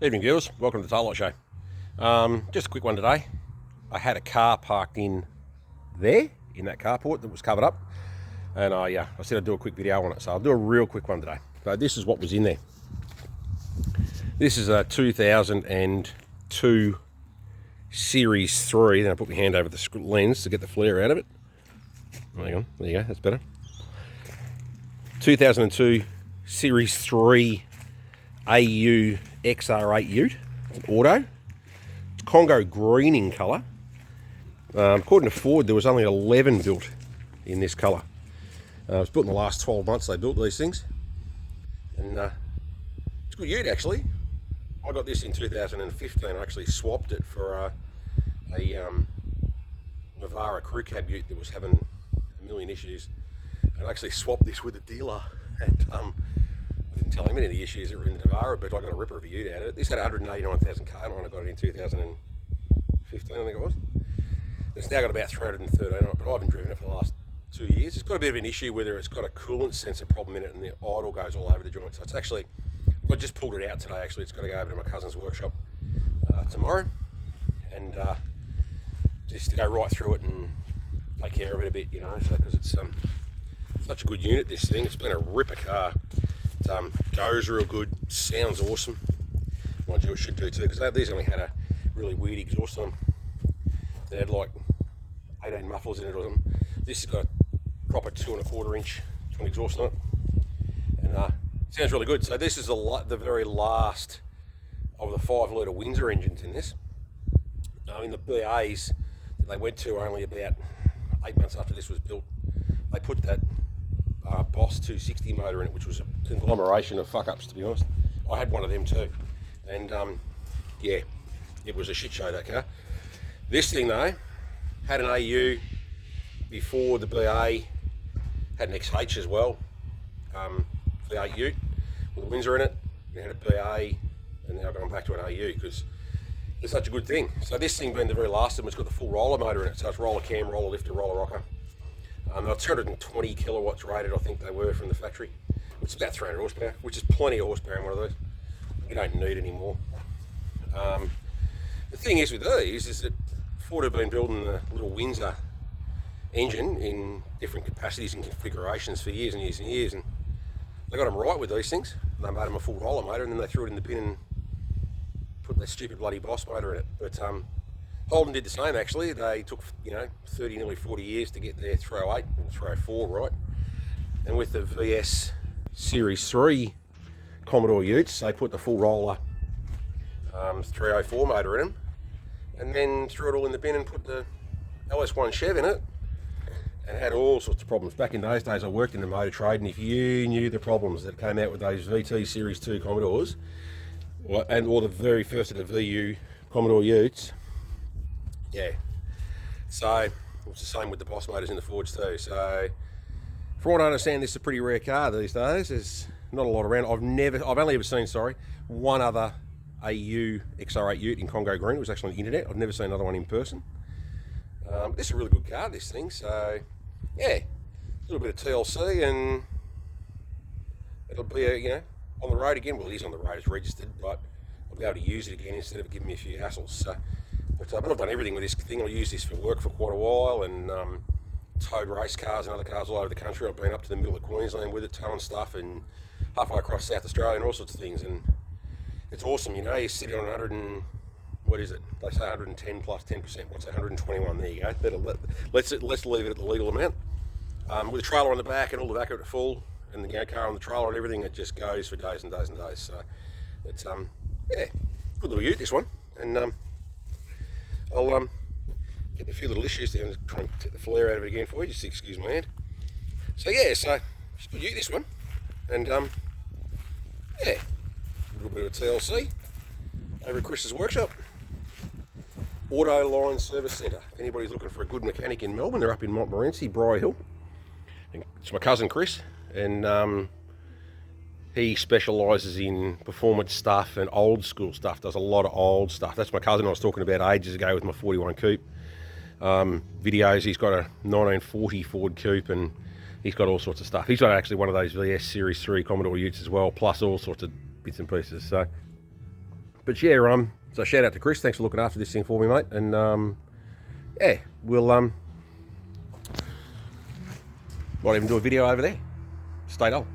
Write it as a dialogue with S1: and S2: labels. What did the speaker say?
S1: Evening viewers, welcome to the Taillight Show. Just a quick one today. I had a car parked in there, in that carport that was covered up, and I said I'd do a quick video on it, so I'll do a real quick one today. So this is what was in there. This is a 2002 Series 3, then I put my hand over the lens to get the flare out of it. Hang on, there you go, that's better. 2002 Series 3 AU XR8 ute. It's an auto. It's Congo green in colour. According to Ford, there was only 11 built in this colour. It was built in the last 12 months. They built these things, and it's a good ute actually. I got this in 2015. I actually swapped it for a Navara crew cab ute that was having a million issues, and I actually swapped this with a dealer. And I didn't tell him any of the issues that were in the Navara, but I got a ripper of a ute out of it. This had 189,000 km on it. I got it in 2015, I think it was. It's now got about 313 on it, but I haven't driven it for the last 2 years. It's got a bit of an issue whether it's got a coolant sensor problem in it and the idle goes all over the joint. So it's actually, I just pulled it out today actually. It's got to go over to my cousin's workshop tomorrow, and just to go right through it and take care of it a bit, you know, so because it's such a good unit, this thing. It's been a ripper car. It goes real good, sounds awesome. Mind you, it should do too, because these only had a really weird exhaust on them. They had like 18 mufflers in it or something. This has got a proper 2.25 inch twin exhaust on it, and sounds really good. So this is the very last of the 5 litre Windsor engines in this. In the BAs that they went to only about 8 months after this was built, they put that Boss 260 motor in it, which was a conglomeration of fuck-ups, to be honest. I had one of them too, and yeah, it was a shit show, that car. This thing though had an AU before the BA, had an XH as well, the 8 ute with a Windsor in it. It had a BA, and now I've gone back to an AU because it's such a good thing. So this thing being the very last of them, it's got the full roller motor in it, so it's roller cam, roller lifter, roller rocker. They're 220 kilowatts rated, I think they were, from the factory. It's about 300 horsepower, which is plenty of horsepower in one of those. You don't need any more. The thing is with these is that Ford have been building the little Windsor engine in different capacities and configurations for years and years and years, and they got them right with these things. They made them a full roller motor, and then they threw it in the bin and put their stupid bloody Boss motor in it. But Holden did the same actually. They took 30, nearly 40 years to get their 308 and 304 right. And with the VS Series 3 Commodore utes, they put the full roller 304 motor in them, and then threw it all in the bin and put the LS1 Chev in it, and had all sorts of problems. Back in those days I worked in the motor trade, and if you knew the problems that came out with those VT Series 2 Commodores, or the very first of the VU Commodore utes, yeah. So it's the same with the Boss motors in the Fords too. So from what I understand, this is a pretty rare car these days. There's not a lot around. I've only ever seen, one other AU XR8 ute in Congo green. It was actually on the internet. I've never seen another one in person. This is a really good car, this thing. So yeah, a little bit of TLC, and it'll be on the road again. Well, it is on the road, it's registered, but I'll be able to use it again instead of giving me a few hassles. So, but I've done everything with this thing. I'll use this for work for quite a while, and towed race cars and other cars all over the country. I've been up to the middle of Queensland with it, towing stuff, and halfway across South Australia and all sorts of things. And it's awesome, you're sitting on 100 and, what is it? They say 110 plus 10%. What's that? 121? There you go. Let's leave it at the legal amount. With a trailer on the back and all the back of it full, and the car on the trailer and everything, it just goes for days and days and days. So it's yeah, good little ute, this one. And I'll get a few little issues there and try and take the flare out of it again for you. Just excuse my hand. So yeah, so it's a good ute, this one. And yeah, a little bit of TLC over at Chris's workshop. Auto Line Service Centre. If anybody's looking for a good mechanic in Melbourne, they're up in Montmorency, Briar Hill. And it's my cousin Chris, and he specialises in performance stuff and old school stuff. Does a lot of old stuff. That's my cousin I was talking about ages ago with my 41 Coupe videos. He's got a 1940 Ford Coupe, and he's got all sorts of stuff. He's got actually one of those VS Series 3 Commodore utes as well, plus all sorts of bits and pieces. So But yeah, so shout out to Chris. Thanks for looking after this thing for me, mate. And yeah, we'll might even do a video over there. Stay on.